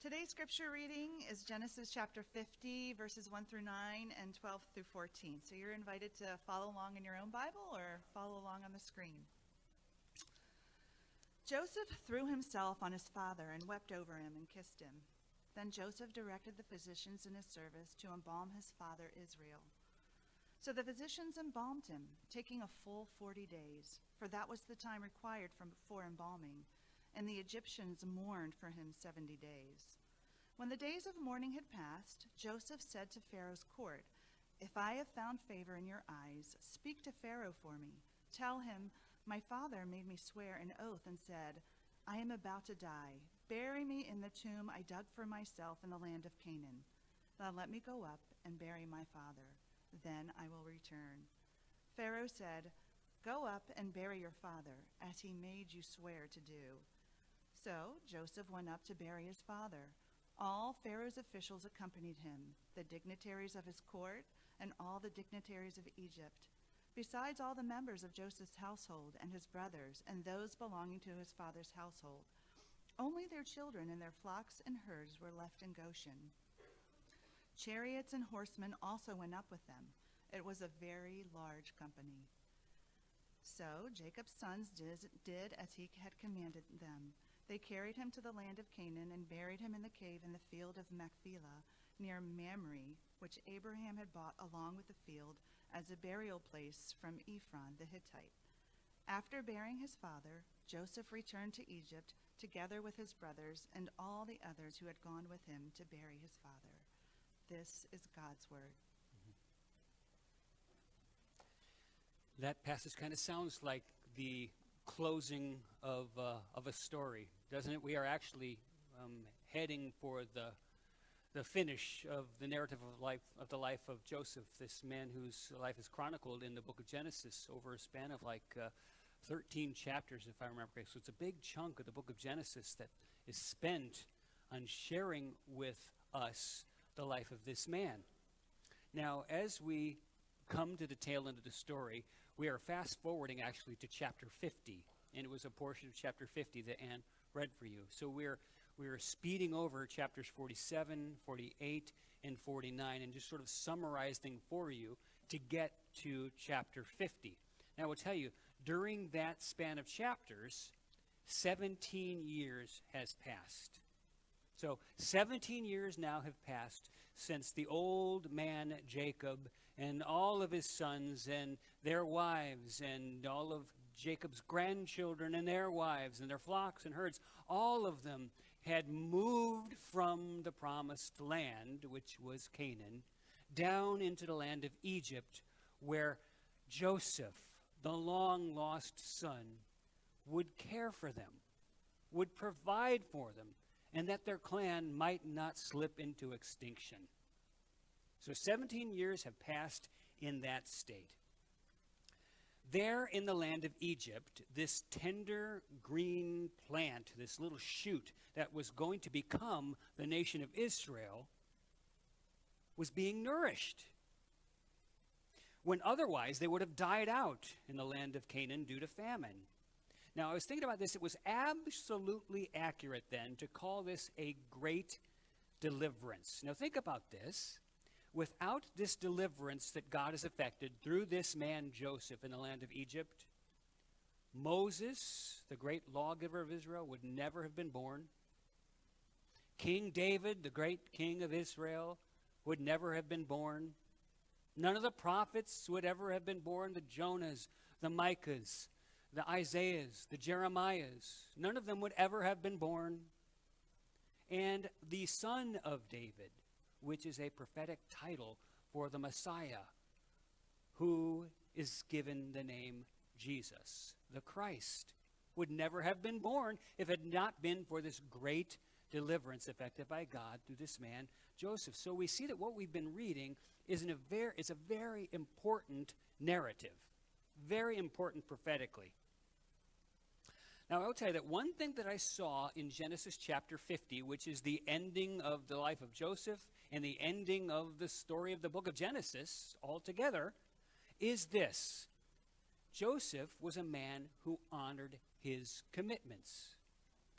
Today's scripture reading is Genesis chapter 50, verses 1 through 9 and 12 through 14. So you're invited to follow along in your own Bible or follow along on the screen. Joseph threw himself on his father and wept over him and kissed him. Then Joseph directed the physicians in his service to embalm his father Israel. So the physicians embalmed him, taking a full 40 days, for that was the time required for embalming, and the Egyptians mourned for him 70 days. When the days of mourning had passed, Joseph said to Pharaoh's court, "If I have found favor in your eyes, speak to Pharaoh for me. Tell him, my father made me swear an oath and said, 'I am about to die. Bury me in the tomb I dug for myself in the land of Canaan. Now let me go up and bury my father. Then I will return.' Pharaoh said, 'Go up and bury your father, as he made you swear to do.' So Joseph went up to bury his father. All Pharaoh's officials accompanied him, the dignitaries of his court and all the dignitaries of Egypt, besides all the members of Joseph's household and his brothers and those belonging to his father's household. Only their children and their flocks and herds were left in Goshen. Chariots and horsemen also went up with them. It was a very large company. So Jacob's sons did as he had commanded them. They carried him to the land of Canaan and buried him in the cave in the field of Machpelah near Mamre, which Abraham had bought along with the field as a burial place from Ephron the Hittite. After burying his father, Joseph returned to Egypt together with his brothers and all the others who had gone with him to bury his father. This is God's word. That passage kind of sounds like the closing of a story, doesn't it? We are actually heading for the finish of the narrative of the life of Joseph, this man whose life is chronicled in the book of Genesis over a span of 13 chapters, if I remember correctly. So it's a big chunk of the book of Genesis that is spent on sharing with us the life of this man. Now, as we come to the tail end of the story, we are fast forwarding actually to chapter 50, and it was a portion of chapter 50 that Anne read for you. So we're speeding over chapters 47, 48, and 49, and just sort of summarizing for you to get to chapter 50. Now I will tell you, during that span of chapters, 17 years has passed. So 17 years now have passed since the old man Jacob and all of his sons and their wives and all of Jacob's grandchildren and their wives and their flocks and herds, all of them had moved from the promised land, which was Canaan, down into the land of Egypt, where Joseph, the long-lost son, would care for them, would provide for them, and that their clan might not slip into extinction. So 17 years have passed in that state. There in the land of Egypt, this tender green plant, this little shoot that was going to become the nation of Israel, was being nourished, when otherwise they would have died out in the land of Canaan due to famine. Now, I was thinking about this. It was absolutely accurate then to call this a great deliverance. Now, think about this. Without this deliverance that God has effected through this man Joseph in the land of Egypt, Moses, the great lawgiver of Israel, would never have been born. King David, the great king of Israel, would never have been born. None of the prophets would ever have been born. The Jonahs, the Micahs, the Isaiahs, the Jeremiahs, none of them would ever have been born. And the son of David, which is a prophetic title for the Messiah, who is given the name Jesus, the Christ, would never have been born if it had not been for this great deliverance effected by God through this man, Joseph. So we see that what we've been reading is a very important narrative, very important prophetically. Now, I will tell you that one thing that I saw in Genesis chapter 50, which is the ending of the life of Joseph and the ending of the story of the book of Genesis altogether, is this. Joseph was a man who honored his commitments.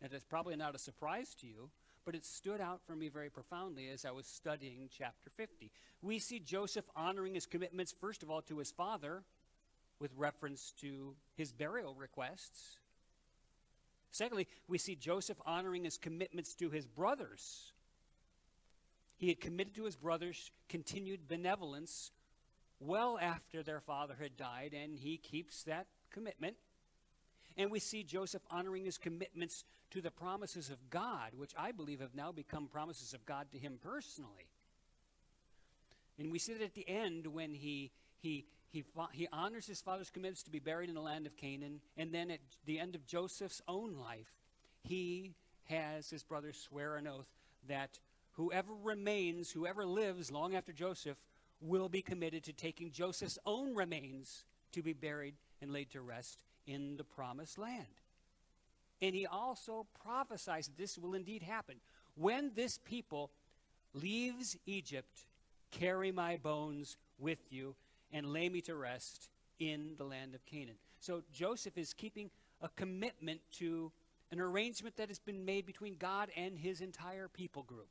That is probably not a surprise to you, but it stood out for me very profoundly as I was studying chapter 50. We see Joseph honoring his commitments, first of all, to his father, with reference to his burial requests. Secondly, we see Joseph honoring his commitments to his brothers. He had committed to his brothers continued benevolence well after their father had died, and he keeps that commitment. And we see Joseph honoring his commitments to the promises of God, which I believe have now become promises of God to him personally. And we see that at the end when he honors his father's commitments to be buried in the land of Canaan, and then at the end of Joseph's own life, he has his brothers swear an oath that whoever remains, whoever lives long after Joseph, will be committed to taking Joseph's own remains to be buried and laid to rest in the promised land. And he also prophesies that this will indeed happen. When this people leaves Egypt, carry my bones with you and lay me to rest in the land of Canaan. So Joseph is keeping a commitment to an arrangement that has been made between God and his entire people group,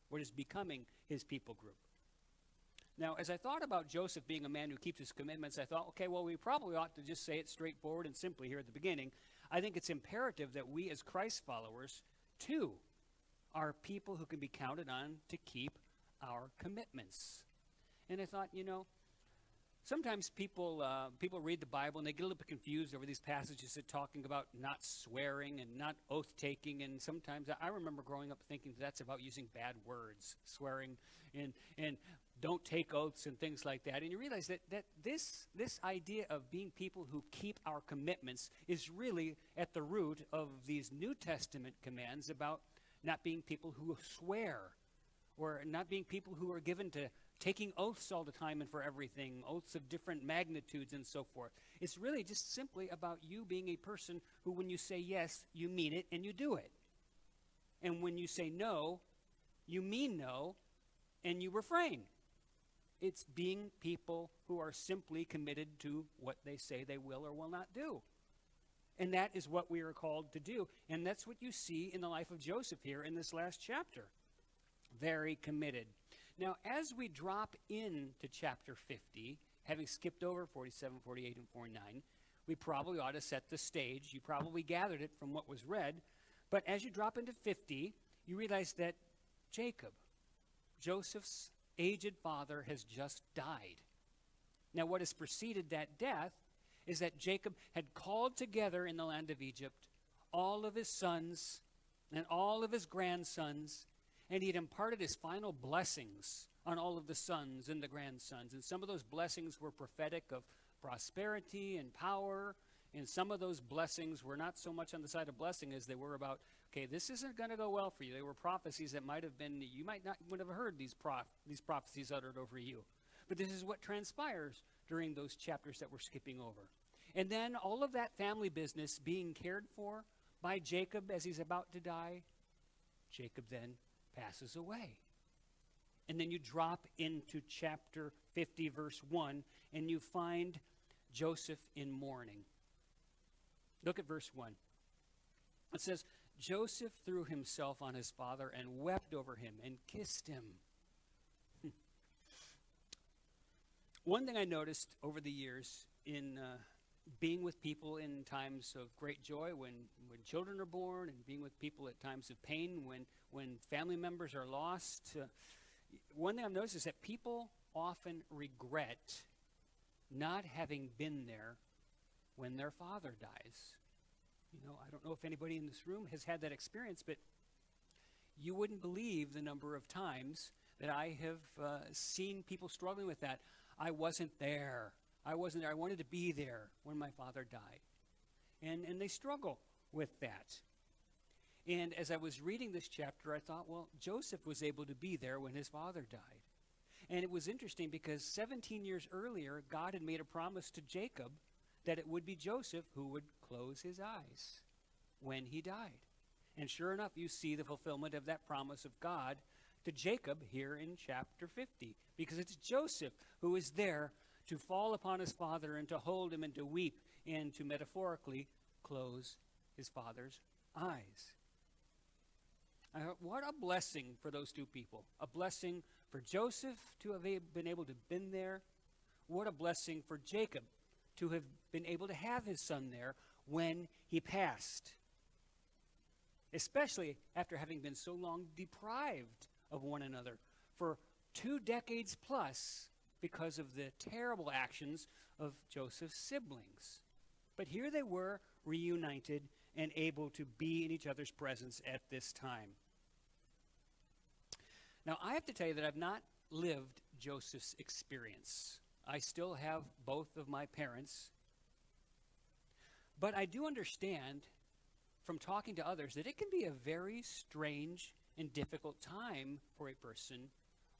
what is becoming his people group. Now, as I thought about Joseph being a man who keeps his commitments, I thought, okay, well, we probably ought to just say it straightforward and simply here at the beginning. I think it's imperative that we as Christ followers, too, are people who can be counted on to keep our commitments. And I thought, sometimes people read the Bible and they get a little bit confused over these passages that talking about not swearing and not oath-taking. And sometimes I remember growing up thinking that's about using bad words, swearing and don't take oaths and things like that. And you realize that this idea of being people who keep our commitments is really at the root of these New Testament commands about not being people who swear, or not being people who are given to taking oaths all the time and for everything, oaths of different magnitudes and so forth. It's really just simply about you being a person who, when you say yes, you mean it and you do it. And when you say no, you mean no and you refrain. It's being people who are simply committed to what they say they will or will not do. And that is what we are called to do. And that's what you see in the life of Joseph here in this last chapter. Very committed. Now, as we drop into chapter 50, having skipped over 47, 48, and 49, we probably ought to set the stage. You probably gathered it from what was read. But as you drop into 50, you realize that Jacob, Joseph's aged father, has just died. Now, what has preceded that death is that Jacob had called together in the land of Egypt all of his sons and all of his grandsons, and he had imparted his final blessings on all of the sons and the grandsons. And some of those blessings were prophetic of prosperity and power, and some of those blessings were not so much on the side of blessing as they were about, okay, this isn't going to go well for you. They were prophecies that might have been, you might not would have heard these prophecies uttered over you. But this is what transpires during those chapters that we're skipping over. And then all of that family business being cared for by Jacob as he's about to die, Jacob then passes away. And then you drop into chapter 50, verse 1, and you find Joseph in mourning. Look at verse 1. It says, Joseph threw himself on his father and wept over him and kissed him. One thing I noticed over the years in being with people in times of great joy, when children are born, and being with people at times of pain, when family members are lost, one thing I've noticed is that people often regret not having been there when their father dies. I don't know if anybody in this room has had that experience, but you wouldn't believe the number of times that I have seen people struggling with that. I wasn't there. I wanted to be there when my father died. And they struggle with that. And as I was reading this chapter, I thought, well, Joseph was able to be there when his father died. And it was interesting because 17 years earlier, God had made a promise to Jacob that it would be Joseph who would close his eyes when he died. And sure enough, you see the fulfillment of that promise of God to Jacob here in chapter 50, because it's Joseph who is there to fall upon his father and to hold him and to weep and to metaphorically close his father's eyes. What a blessing for those two people. A blessing for Joseph to have been able to been there. What a blessing for Jacob to have been able to have his son there when he passed. Especially after having been so long deprived of one another for 2 decades plus because of the terrible actions of Joseph's siblings. But here they were, reunited and able to be in each other's presence at this time. Now, I have to tell you that I've not lived Joseph's experience. I still have both of my parents. But I do understand from talking to others that it can be a very strange and difficult time for a person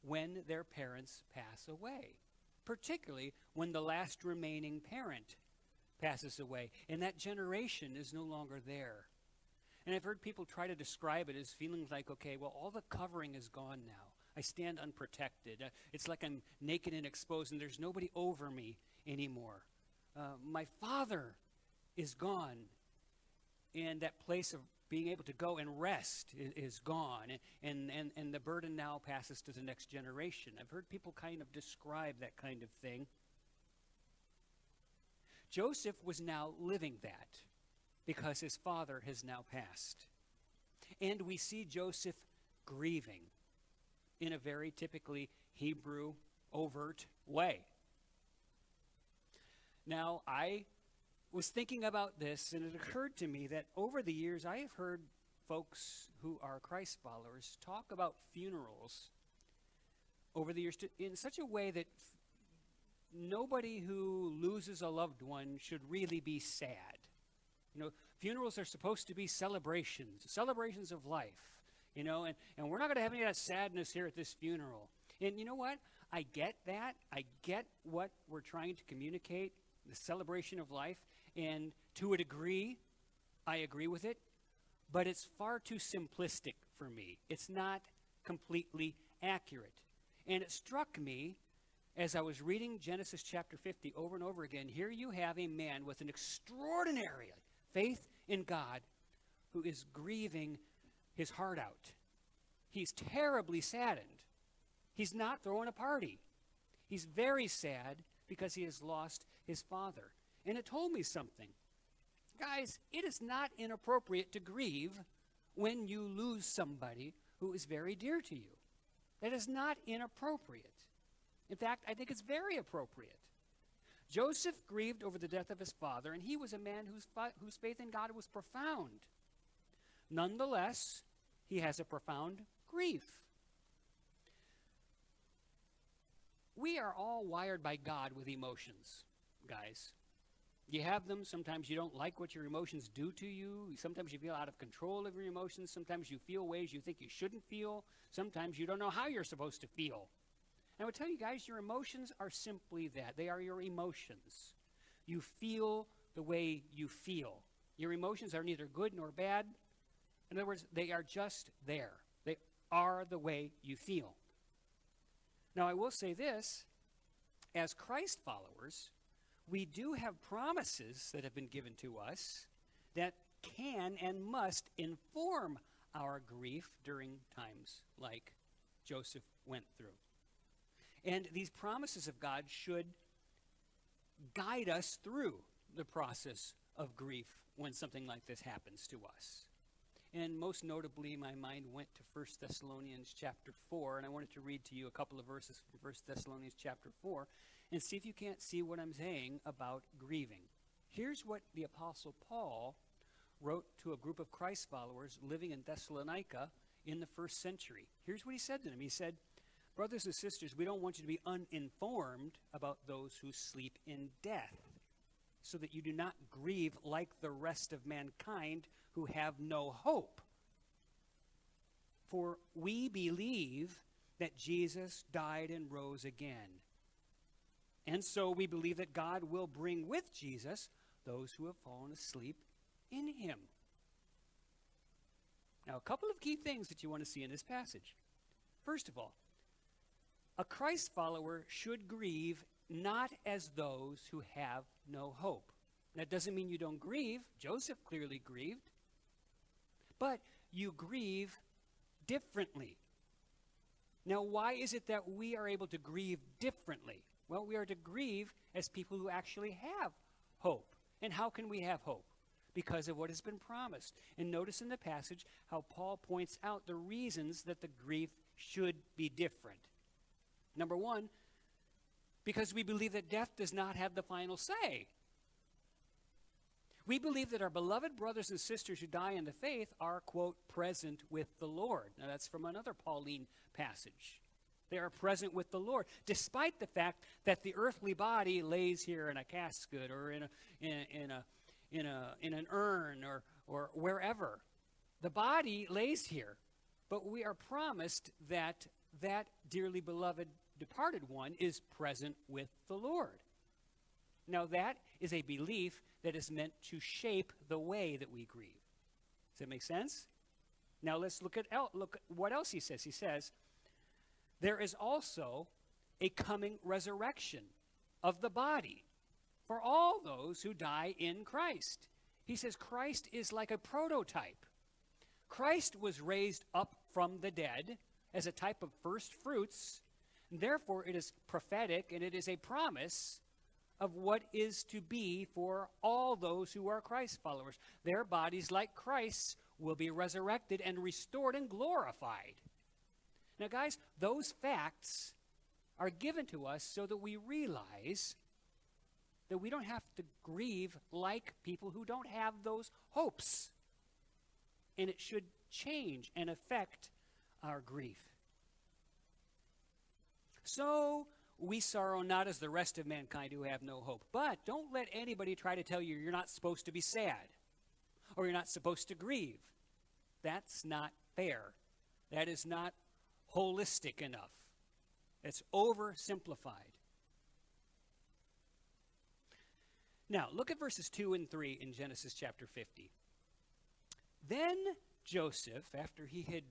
when their parents pass away, particularly when the last remaining parent passes away and that generation is no longer there. And I've heard people try to describe it as feeling like, okay, well, all the covering is gone now. I stand unprotected. It's like I'm naked and exposed and there's nobody over me anymore. My father is gone, and that place of being able to go and rest is gone, and the burden now passes to the next generation. I've heard people kind of describe that kind of thing. Joseph was now living that because his father has now passed. And we see Joseph grieving in a very typically Hebrew overt way. Now, I was thinking about this, and it occurred to me that over the years I have heard folks who are Christ followers talk about funerals over the years in such a way that nobody who loses a loved one should really be sad. You know, funerals are supposed to be celebrations of life, you know, and we're not going to have any of that sadness here at this funeral. And you know what? I get that. I get what we're trying to communicate, the celebration of life, and to a degree, I agree with it, but it's far too simplistic for me. It's not completely accurate. And it struck me as I was reading Genesis chapter 50 over and over again. Here you have a man with an extraordinary faith in God who is grieving his heart out. He's terribly saddened. He's not throwing a party. He's very sad because he has lost his father. And it told me something. Guys, it is not inappropriate to grieve when you lose somebody who is very dear to you. That is not inappropriate. In fact, I think it's very appropriate. Joseph grieved over the death of his father, and he was a man whose faith in God was profound. Nonetheless, he has a profound grief. We are all wired by God with emotions, guys. You have them. Sometimes you don't like what your emotions do to you. Sometimes you feel out of control of your emotions. Sometimes you feel ways you think you shouldn't feel. Sometimes you don't know how you're supposed to feel. And I would tell you guys, your emotions are simply that. They are your emotions. You feel the way you feel. Your emotions are neither good nor bad. In other words, they are just there. They are the way you feel. Now, I will say this. As Christ followers, we do have promises that have been given to us that can and must inform our grief during times like Joseph went through. And these promises of God should guide us through the process of grief when something like this happens to us. And most notably, my mind went to 1 Thessalonians chapter 4, and I wanted to read to you a couple of verses from 1 Thessalonians chapter 4, and see if you can't see what I'm saying about grieving. Here's what the Apostle Paul wrote to a group of Christ followers living in Thessalonica in the first century. Here's what he said to them. He said, "Brothers and sisters, we don't want you to be uninformed about those who sleep in death, so that you do not grieve like the rest of mankind who have no hope. For we believe that Jesus died and rose again. And so we believe that God will bring with Jesus those who have fallen asleep in him." Now, a couple of key things that you want to see in this passage. First of all, a Christ follower should grieve not as those who have no hope. That doesn't mean you don't grieve. Joseph clearly grieved. But you grieve differently. Now, why is it that we are able to grieve differently? Well, we are to grieve as people who actually have hope. And how can we have hope? Because of what has been promised. And notice in the passage how Paul points out the reasons that the grief should be different. Number one, because we believe that death does not have the final say. We believe that our beloved brothers and sisters who die in the faith are, quote, present with the Lord. Now, that's from another Pauline passage. They are present with the Lord, despite the fact that the earthly body lays here in a casket or in an urn or wherever. The body lays here, but we are promised that that dearly beloved departed one is present with the Lord. Now, that is a belief that is meant to shape the way that we grieve. Does that make sense? Now, let's look at what else he says. He says, there is also a coming resurrection of the body for all those who die in Christ. He says Christ is like a prototype. Christ was raised up from the dead as a type of first fruits, and therefore it is prophetic and it is a promise of what is to be for all those who are Christ followers. Their bodies, like Christ's, will be resurrected and restored and glorified. Now, guys, those facts are given to us so that we realize that we don't have to grieve like people who don't have those hopes. And it should change and affect our grief. So, we sorrow not as the rest of mankind who have no hope. But don't let anybody try to tell you you're not supposed to be sad or you're not supposed to grieve. That's not fair. That is not holistic enough. It's oversimplified. Now, look at verses 2 and 3 in Genesis chapter 50. Then Joseph, after he had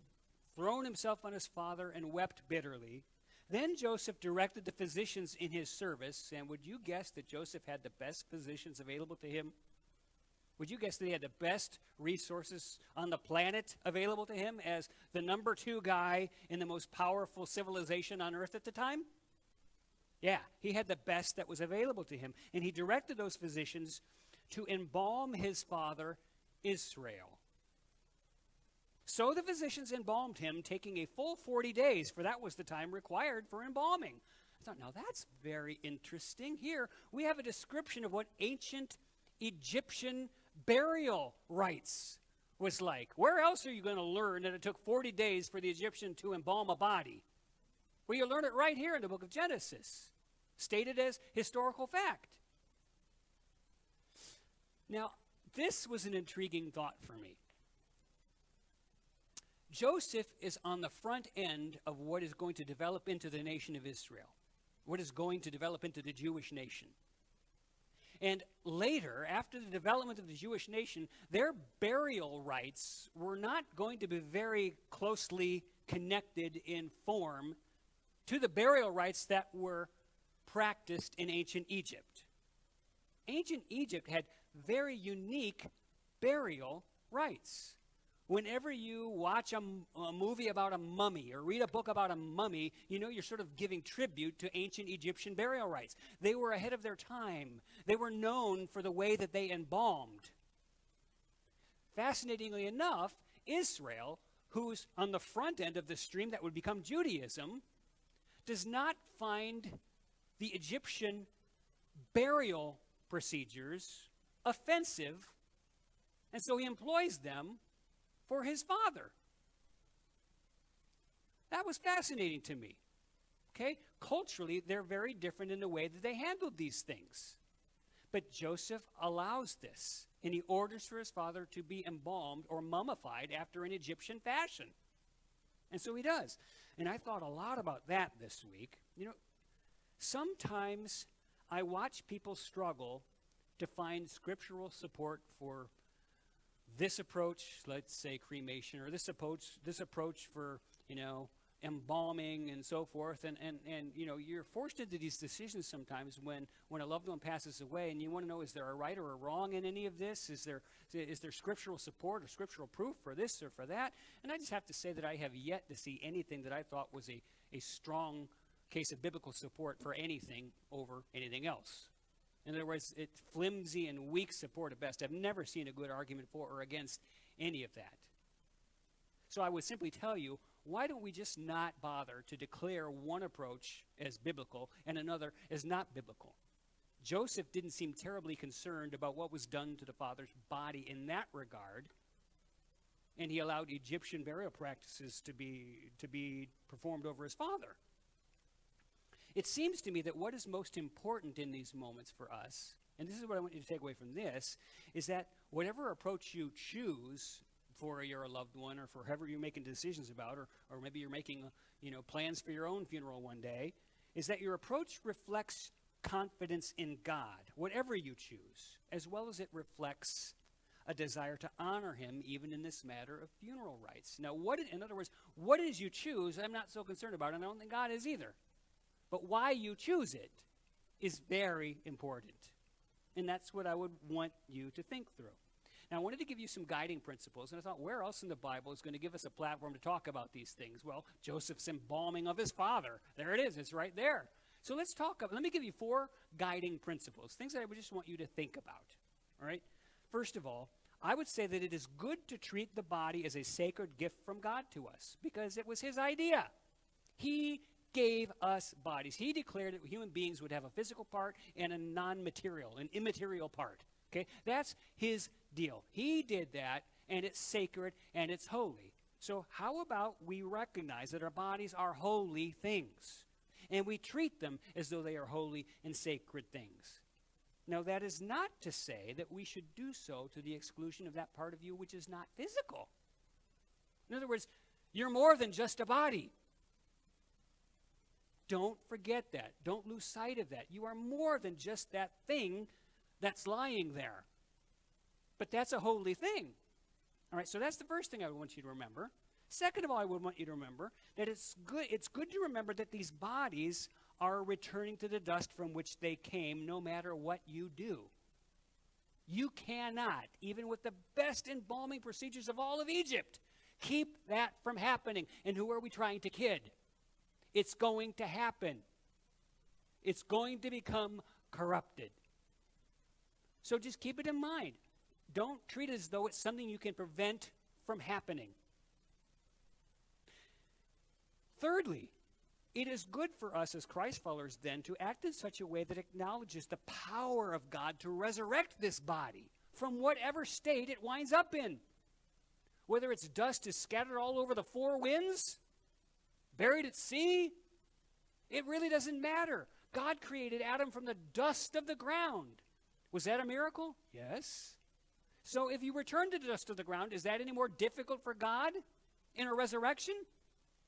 thrown himself on his father and wept bitterly, then Joseph directed the physicians in his service, and would you guess that Joseph had the best physicians available to him? Would you guess that he had the best resources on the planet available to him as the number 2 guy in the most powerful civilization on earth at the time? Yeah, he had the best that was available to him. And he directed those physicians to embalm his father, Israel. So the physicians embalmed him, taking a full 40 days, for that was the time required for embalming. I thought, now that's very interesting. Here we have a description of what ancient Egyptian burial rites was like. Where else are you going to learn that it took 40 days for the Egyptian to embalm a body? Well, you learn it right here in the book of Genesis, stated as historical fact. Now, this was an intriguing thought for me. Joseph is on the front end of what is going to develop into the nation of Israel, what is going to develop into the Jewish nation. And later, after the development of the Jewish nation, their burial rites were not going to be very closely connected in form to the burial rites that were practiced in ancient Egypt. Ancient Egypt had very unique burial rites. Whenever you watch a movie about a mummy or read a book about a mummy, you know you're sort of giving tribute to ancient Egyptian burial rites. They were ahead of their time. They were known for the way that they embalmed. Fascinatingly enough, Israel, who's on the front end of the stream that would become Judaism, does not find the Egyptian burial procedures offensive, and so he employs them for his father. That was fascinating to me. Okay? Culturally, they're very different in the way that they handled these things. But Joseph allows this, and he orders for his father to be embalmed or mummified after an Egyptian fashion. And so he does. And I thought a lot about that this week. You know, sometimes I watch people struggle to find scriptural support for this approach, let's say cremation, or this approach for, embalming and so forth, and you know, you're forced into these decisions sometimes when a loved one passes away, and you want to know, is there a right or a wrong in any of this? Is there scriptural support or scriptural proof for this or for that? And I just have to say that I have yet to see anything that I thought was a strong case of biblical support for anything over anything else. In other words, it's flimsy and weak support at best. I've never seen a good argument for or against any of that. So I would simply tell you, why don't we just not bother to declare one approach as biblical and another as not biblical? Joseph didn't seem terribly concerned about what was done to the father's body in that regard, and he allowed Egyptian burial practices to be performed over his father. It seems to me that what is most important in these moments for us, and this is what I want you to take away from this, is that whatever approach you choose for your loved one, or for whoever you're making decisions about, or maybe you're making plans for your own funeral one day, is that your approach reflects confidence in God, whatever you choose, as well as it reflects a desire to honor him even in this matter of funeral rites. Now, in other words, what it is you choose, I'm not so concerned about, and I don't think God is either. But why you choose it is very important. And that's what I would want you to think through. Now, I wanted to give you some guiding principles, and I thought, where else in the Bible is going to give us a platform to talk about these things? Well, Joseph's embalming of his father. There it is. It's right there. So let me give you 4 guiding principles, things that I would just want you to think about. All right? First of all, I would say that it is good to treat the body as a sacred gift from God to us, because it was his idea. He gave us bodies. He declared that human beings would have a physical part and a non-material, an immaterial part. Okay? That's his deal. He did that, and it's sacred, and it's holy. So how about we recognize that our bodies are holy things, and we treat them as though they are holy and sacred things. Now, that is not to say that we should do so to the exclusion of that part of you which is not physical. In other words, you're more than just a body. Don't forget that. Don't lose sight of that. You are more than just that thing that's lying there. But that's a holy thing. All right, so that's the first thing I would want you to remember. Second of all, I would want you to remember that it's good to remember that these bodies are returning to the dust from which they came, no matter what you do. You cannot, even with the best embalming procedures of all of Egypt, keep that from happening. And who are we trying to kid? It's going to happen. It's going to become corrupted. So just keep it in mind. Don't treat it as though it's something you can prevent from happening. Thirdly, it is good for us as Christ followers then to act in such a way that acknowledges the power of God to resurrect this body from whatever state it winds up in. Whether its dust is scattered all over the 4 winds, buried at sea, it really doesn't matter. God created Adam from the dust of the ground. Was that a miracle? Yes. So if you return to the dust of the ground, is that any more difficult for God in a resurrection?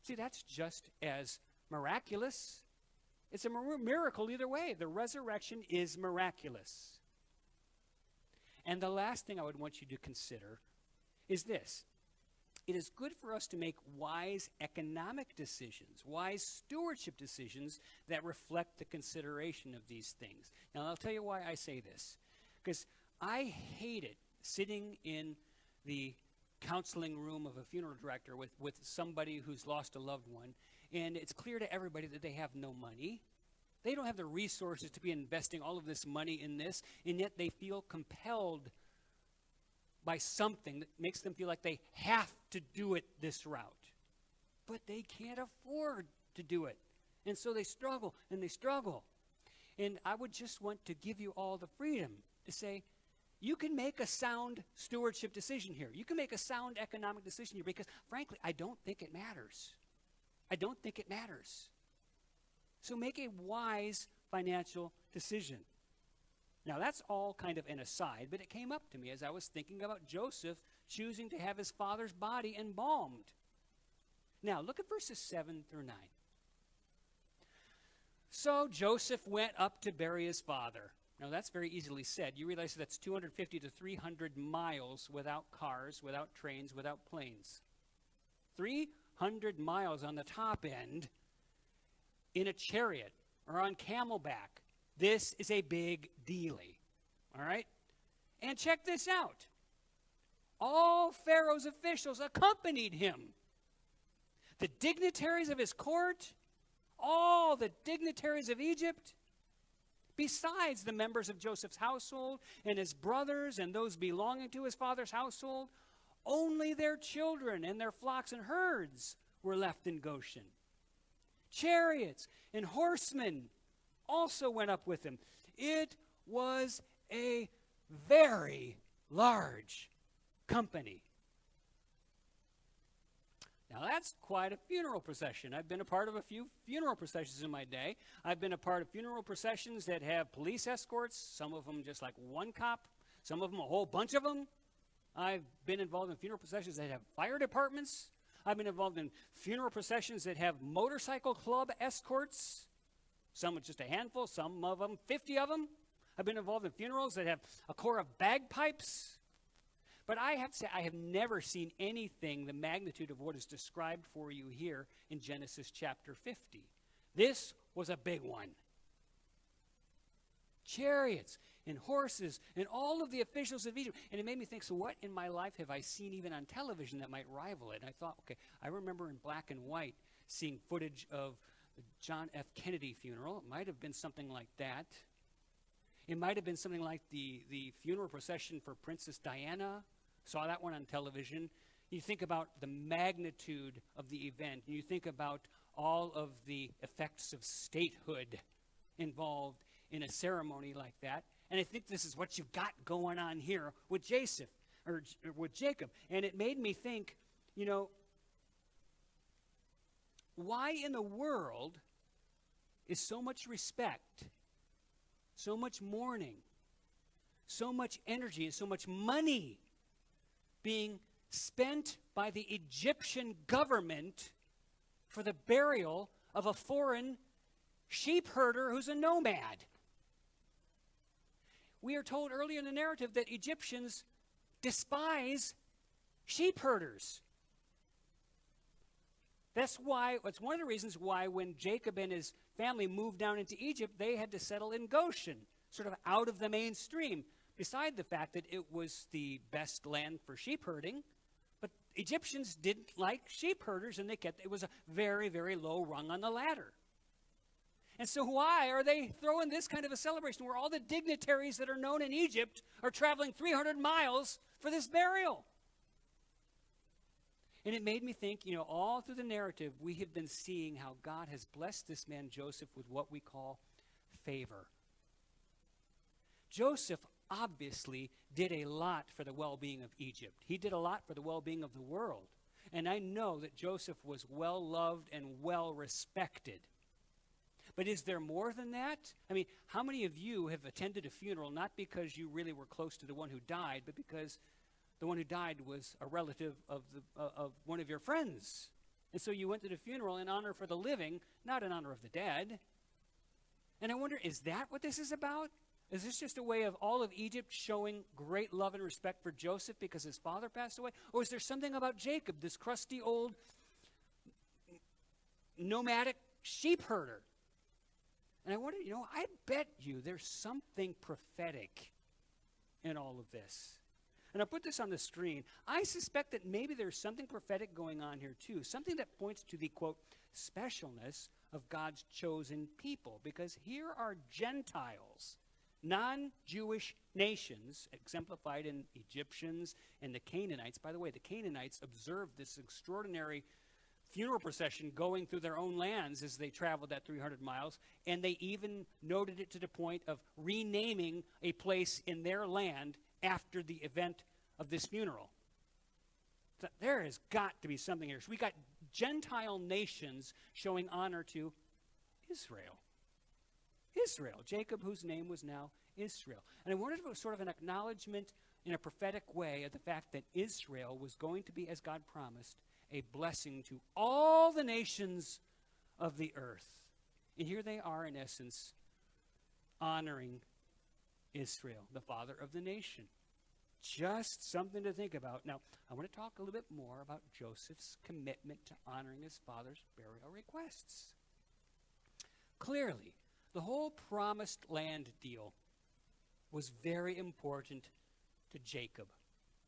See, that's just as miraculous. It's a miracle either way. The resurrection is miraculous. And the last thing I would want you to consider is this. It is good for us to make wise economic decisions, wise stewardship decisions that reflect the consideration of these things. Now, I'll tell you why I say this. Because I hated sitting in the counseling room of a funeral director with somebody who's lost a loved one, and it's clear to everybody that they have no money. They don't have the resources to be investing all of this money in this, and yet they feel compelled by something that makes them feel like they have to do it this route. But they can't afford to do it. And so they struggle and they struggle. And I would just want to give you all the freedom to say, you can make a sound stewardship decision here. You can make a sound economic decision here because, frankly, I don't think it matters. I don't think it matters. So make a wise financial decision. Now, that's all kind of an aside, but it came up to me as I was thinking about Joseph choosing to have his father's body embalmed. Now, look at verses 7 through 9. So Joseph went up to bury his father. Now, that's very easily said. You realize that's 250 to 300 miles without cars, without trains, without planes. 3 300 miles on the top end in a chariot or on camelback. This is a big dealie, all right? And check this out. All Pharaoh's officials accompanied him. The dignitaries of his court, all the dignitaries of Egypt, besides the members of Joseph's household and his brothers and those belonging to his father's household, only their children and their flocks and herds were left in Goshen. Chariots and horsemen also went up with him. It was a very large company. Now that's quite a funeral procession. I've been a part of a few funeral processions in my day. I've been a part of funeral processions that have police escorts, some of them just like one cop, some of them a whole bunch of them. I've been involved in funeral processions that have fire departments. I've been involved in funeral processions that have motorcycle club escorts. Some with just a handful, some of them 50 of them. I've been involved in funerals that have a corps of bagpipes. But I have to say, I have never seen anything the magnitude of what is described for you here in Genesis chapter 50. This was a big one. Chariots and horses and all of the officials of Egypt. And it made me think, so what in my life have I seen even on television that might rival it? And I thought, okay, I remember in black and white seeing footage of the John F. Kennedy funeral. It might have been something like that. It might have been something like the funeral procession for Princess Diana. Saw that one on television. You think about the magnitude of the event. You think about all of the effects of statehood involved in a ceremony like that. And I think this is what you've got going on here with Joseph, or with Jacob. And it made me think, you know, why in the world is so much respect, so much mourning, so much energy, and so much money being spent by the Egyptian government for the burial of a foreign sheep herder who's a nomad? We are told earlier in the narrative that Egyptians despise sheep herders. That's one of the reasons why when Jacob and his family moved down into Egypt, they had to settle in Goshen, sort of out of the mainstream. Beside the fact that it was the best land for sheep herding, but Egyptians didn't like sheep herders, and it was a very, very low rung on the ladder. And so why are they throwing this kind of a celebration where all the dignitaries that are known in Egypt are traveling 300 miles for this burial? And it made me think, you know, all through the narrative, we have been seeing how God has blessed this man Joseph with what we call favor. Joseph obviously did a lot for the well-being of Egypt. He did a lot for the well-being of the world. And I know that Joseph was well-loved and well-respected. But is there more than that? I mean, how many of you have attended a funeral not because you really were close to the one who died, but because the one who died was a relative of one of your friends? And so you went to the funeral in honor for the living, not in honor of the dead. And I wonder, is that what this is about? Is this just a way of all of Egypt showing great love and respect for Joseph because his father passed away? Or is there something about Jacob, this crusty old nomadic sheep herder? And I wonder, you know, I bet you there's something prophetic in all of this. And I'll put this on the screen. I suspect that maybe there's something prophetic going on here too, something that points to the, quote, specialness of God's chosen people. Because here are Gentiles, non-Jewish nations, exemplified in Egyptians and the Canaanites. By the way, the Canaanites observed this extraordinary funeral procession going through their own lands as they traveled that 300 miles, and they even noted it to the point of renaming a place in their land after the event of this funeral. So there has got to be something here. So we got Gentile nations showing honor to Israel. Israel, Jacob, whose name was now Israel. And I wanted to sort of an acknowledgement in a prophetic way of the fact that Israel was going to be, as God promised, a blessing to all the nations of the earth. And here they are, in essence, honoring Israel, the father of the nation. Just something to think about. Now, I want to talk a little bit more about Joseph's commitment to honoring his father's burial requests. Clearly, the whole promised land deal was very important to Jacob,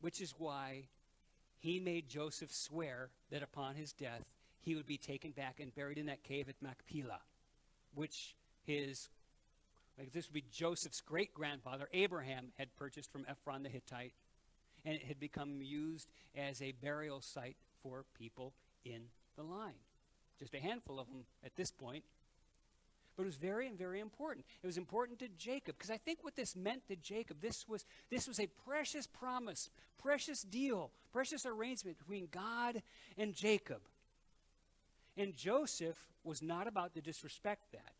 which is why he made Joseph swear that upon his death he would be taken back and buried in that cave at Machpelah, which this would be Joseph's great-grandfather Abraham had purchased from Ephron the Hittite, and it had become used as a burial site for people in the line. Just a handful of them at this point. But it was very, very important. It was important to Jacob, because I think what this meant to Jacob, this was a precious promise, precious deal, precious arrangement between God and Jacob. And Joseph was not about to disrespect that.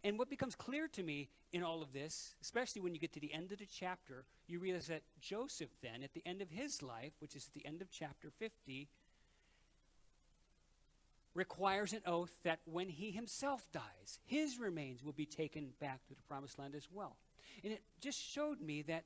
And what becomes clear to me in all of this, especially when you get to the end of the chapter, you realize that Joseph then, at the end of his life, which is at the end of chapter 50, requires an oath that when he himself dies, his remains will be taken back to the promised land as well. And it just showed me that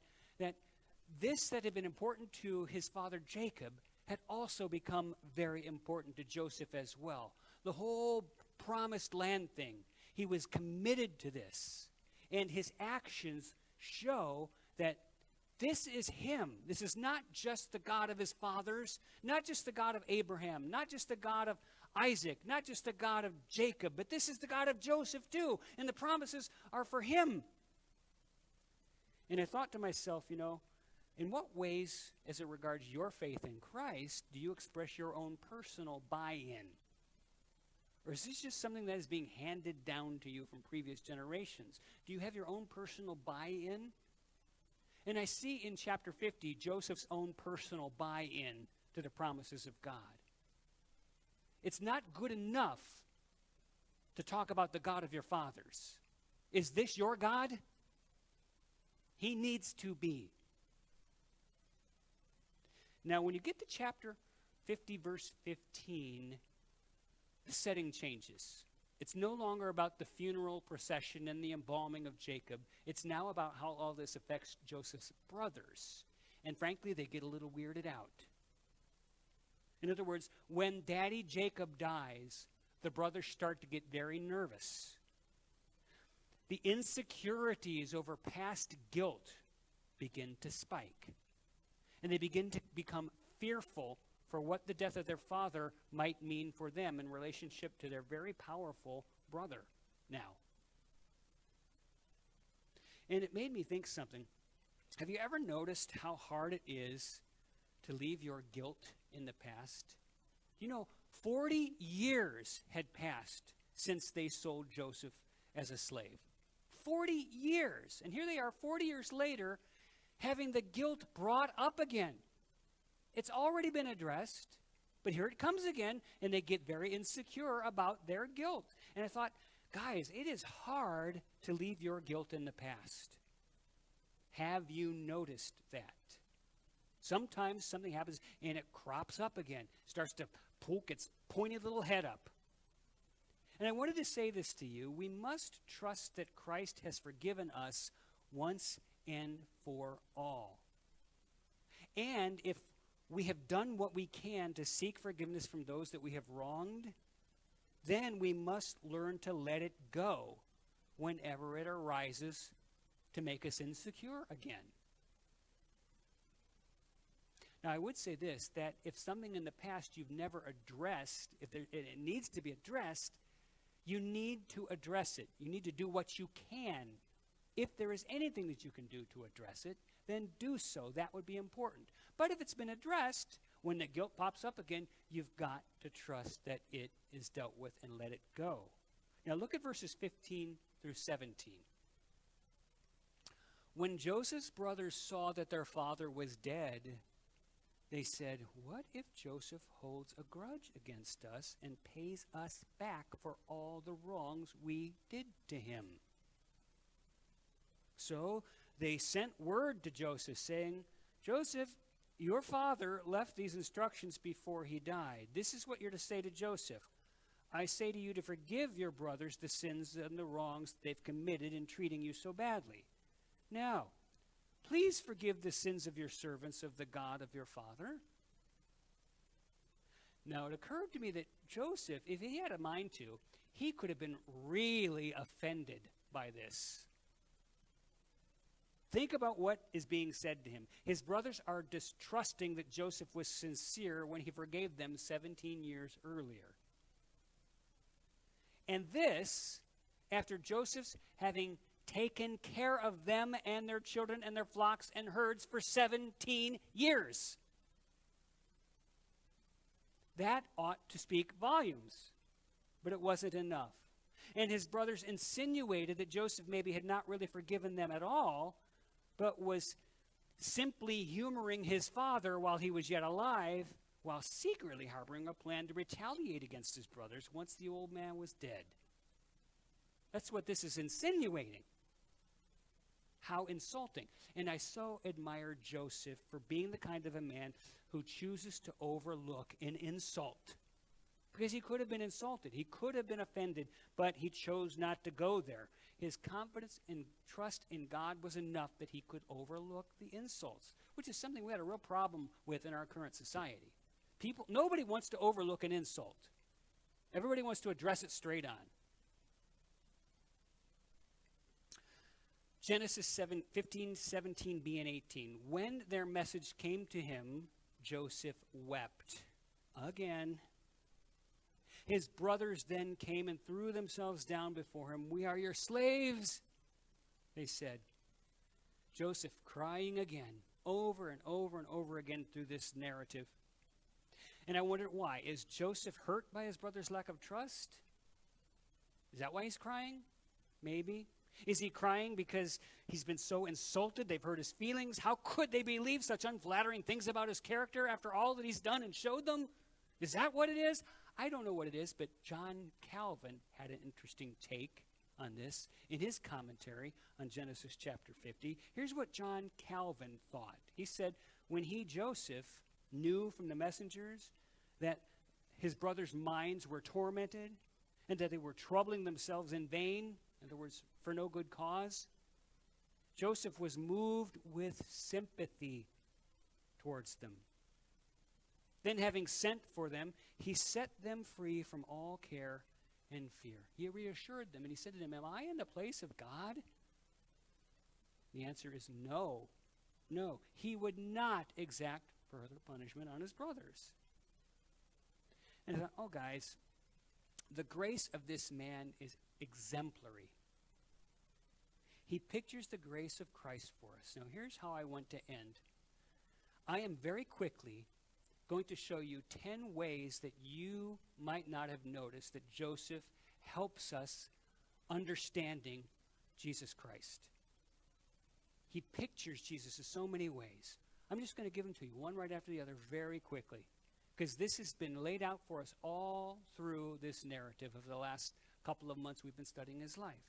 this that had been important to his father Jacob had also become very important to Joseph as well. The whole promised land thing, he was committed to this. And his actions show that this is him. This is not just the God of his fathers, not just the God of Abraham, not just the God of Isaac, not just the God of Jacob, but this is the God of Joseph too. And the promises are for him. And I thought to myself, in what ways, as it regards your faith in Christ, do you express your own personal buy-in? Or is this just something that is being handed down to you from previous generations? Do you have your own personal buy-in? And I see in chapter 50 Joseph's own personal buy-in to the promises of God. It's not good enough to talk about the God of your fathers. Is this your God? He needs to be. Now, when you get to chapter 50, verse 15, the setting changes. It's no longer about the funeral procession and the embalming of Jacob. It's now about how all this affects Joseph's brothers. And frankly, they get a little weirded out. In other words, when Daddy Jacob dies, the brothers start to get very nervous. The insecurities over past guilt begin to spike. And they begin to become fearful for what the death of their father might mean for them in relationship to their very powerful brother now. And it made me think something. Have you ever noticed how hard it is to leave your guilt in the past? 40 years had passed since they sold Joseph as a slave. 40 years. And here they are 40 years later having the guilt brought up again. It's already been addressed, but here it comes again, and they get very insecure about their guilt. And I thought, guys, it is hard to leave your guilt in the past. Have you noticed that? Sometimes something happens and it crops up again, starts to poke its pointy little head up. And I wanted to say this to you. We must trust that Christ has forgiven us once and for all. And if we have done what we can to seek forgiveness from those that we have wronged, then we must learn to let it go whenever it arises to make us insecure again. Now, I would say this, that if something in the past you've never addressed, if it needs to be addressed, you need to address it. You need to do what you can. If there is anything that you can do to address it, then do so. That would be important. But if it's been addressed, when the guilt pops up again, you've got to trust that it is dealt with and let it go. Now look at verses 15 through 17. When Joseph's brothers saw that their father was dead, they said, "What if Joseph holds a grudge against us and pays us back for all the wrongs we did to him?" So they sent word to Joseph saying, "Joseph, your father left these instructions before he died. This is what you're to say to Joseph. I say to you to forgive your brothers the sins and the wrongs they've committed in treating you so badly. Now, please forgive the sins of your servants of the God of your father. Now, it occurred to me that Joseph, if he had a mind to, he could have been really offended by this. Think about what is being said to him. His brothers are distrusting that Joseph was sincere when he forgave them 17 years earlier. And this, after Joseph's having taken care of them and their children and their flocks and herds for 17 years. That ought to speak volumes, but it wasn't enough. And his brothers insinuated that Joseph maybe had not really forgiven them at all, but was simply humoring his father while he was yet alive, while secretly harboring a plan to retaliate against his brothers once the old man was dead. That's what this is insinuating. How insulting. And I so admire Joseph for being the kind of a man who chooses to overlook an insult. Because he could have been insulted. He could have been offended, but he chose not to go there. His confidence and trust in God was enough that he could overlook the insults, which is something we had a real problem with in our current society. Nobody wants to overlook an insult. Everybody wants to address it straight on. Genesis 15, 17b and 18. When their message came to him, Joseph wept again. His brothers then came and threw themselves down before him. "We are your slaves," they said. Joseph crying again, over and over and over again through this narrative. And I wondered why. Is Joseph hurt by his brother's lack of trust? Is that why he's crying? Maybe. Is he crying because he's been so insulted, they've hurt his feelings? How could they believe such unflattering things about his character after all that he's done and showed them? Is that what it is? I don't know what it is, but John Calvin had an interesting take on this in his commentary on Genesis chapter 50. Here's what John Calvin thought. He said, when he, Joseph, knew from the messengers that his brothers' minds were tormented and that they were troubling themselves in vain, in other words, for no good cause, Joseph was moved with sympathy towards them. Then, having sent for them, he set them free from all care and fear. He reassured them, and he said to them, "Am I in the place of God?" The answer is no. No, he would not exact further punishment on his brothers. And I thought, oh, guys, the grace of this man is exemplary. He pictures the grace of Christ for us. Now, here's how I want to end. I am very quickly going to show you 10 ways that you might not have noticed that Joseph helps us understanding Jesus Christ. He pictures Jesus in so many ways. I'm just going to give them to you one right after the other very quickly, because this has been laid out for us all through this narrative of the last couple of months we've been studying his life.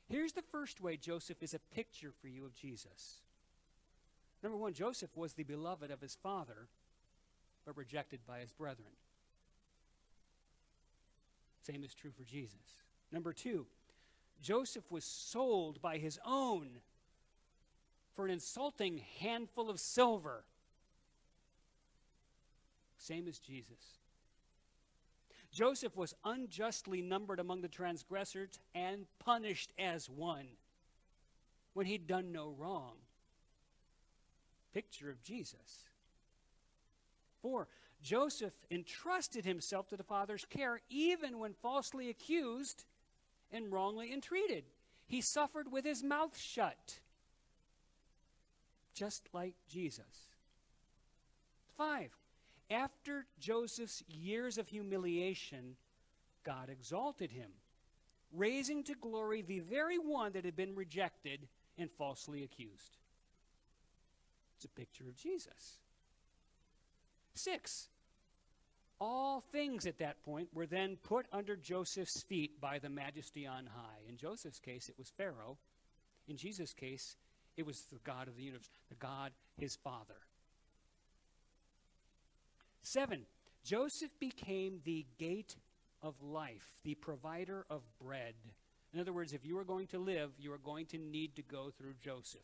Here's the first way Joseph is a picture for you of Jesus. Number one, Joseph was the beloved of his father, but rejected by his brethren. Same is true for Jesus. Number two, Joseph was sold by his own for an insulting handful of silver. Same as Jesus. Joseph was unjustly numbered among the transgressors and punished as one when he'd done no wrong. Picture of Jesus. 4, Joseph entrusted himself to the Father's care even when falsely accused and wrongly entreated. He suffered with his mouth shut, just like Jesus. 5, after Joseph's years of humiliation, God exalted him, raising to glory the very one that had been rejected and falsely accused. It's a picture of Jesus. 6, all things at that point were then put under Joseph's feet by the Majesty on high. In Joseph's case, it was Pharaoh. In Jesus' case, it was the God of the universe, the God, his Father. 7, Joseph became the gate of life, the provider of bread. In other words, if you were going to live, you were going to need to go through Joseph.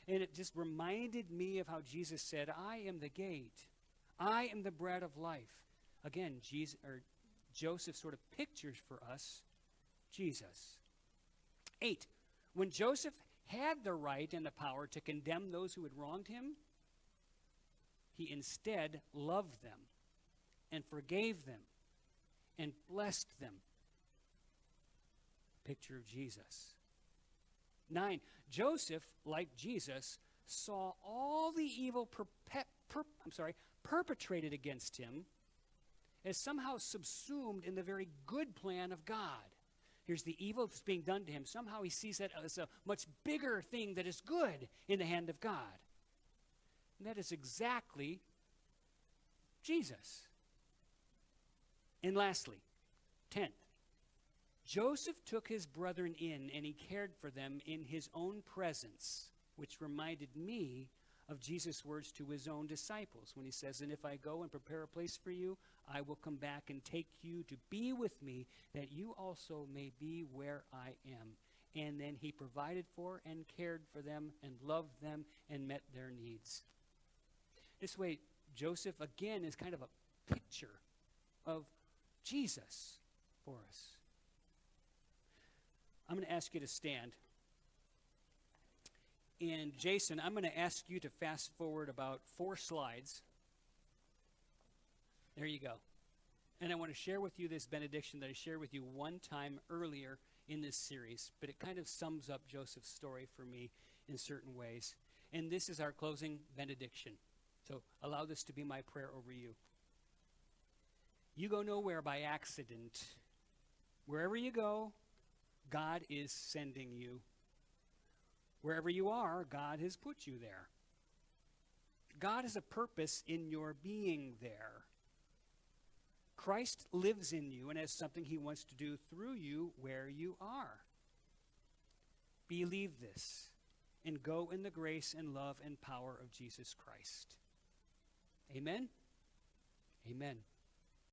And it just reminded me of how Jesus said, I am the gate. I am the bread of life. Again, Joseph sort of pictures for us Jesus. 8, when Joseph had the right and the power to condemn those who had wronged him, he instead loved them and forgave them and blessed them. Picture of Jesus. 9, Joseph, like Jesus, saw all the evil perpetrated against him as somehow subsumed in the very good plan of God. Here's the evil that's being done to him. Somehow he sees that as a much bigger thing that is good in the hand of God. And that is exactly Jesus. And lastly, 10th, Joseph took his brethren in and he cared for them in his own presence, which reminded me of Jesus' words to his own disciples when he says, and if I go and prepare a place for you, I will come back and take you to be with me, that you also may be where I am. And then he provided for and cared for them and loved them and met their needs. This way, Joseph, again, is kind of a picture of Jesus for us. I'm going to ask you to stand. And Jason, I'm going to ask you to fast forward about 4 slides. There you go. And I want to share with you this benediction that I shared with you one time earlier in this series, but it kind of sums up Joseph's story for me in certain ways. And this is our closing benediction. So allow this to be my prayer over you. You go nowhere by accident. Wherever you go, God is sending you. Wherever you are, God has put you there. God has a purpose in your being there. Christ lives in you and has something he wants to do through you where you are. Believe this and go in the grace and love and power of Jesus Christ. Amen? Amen.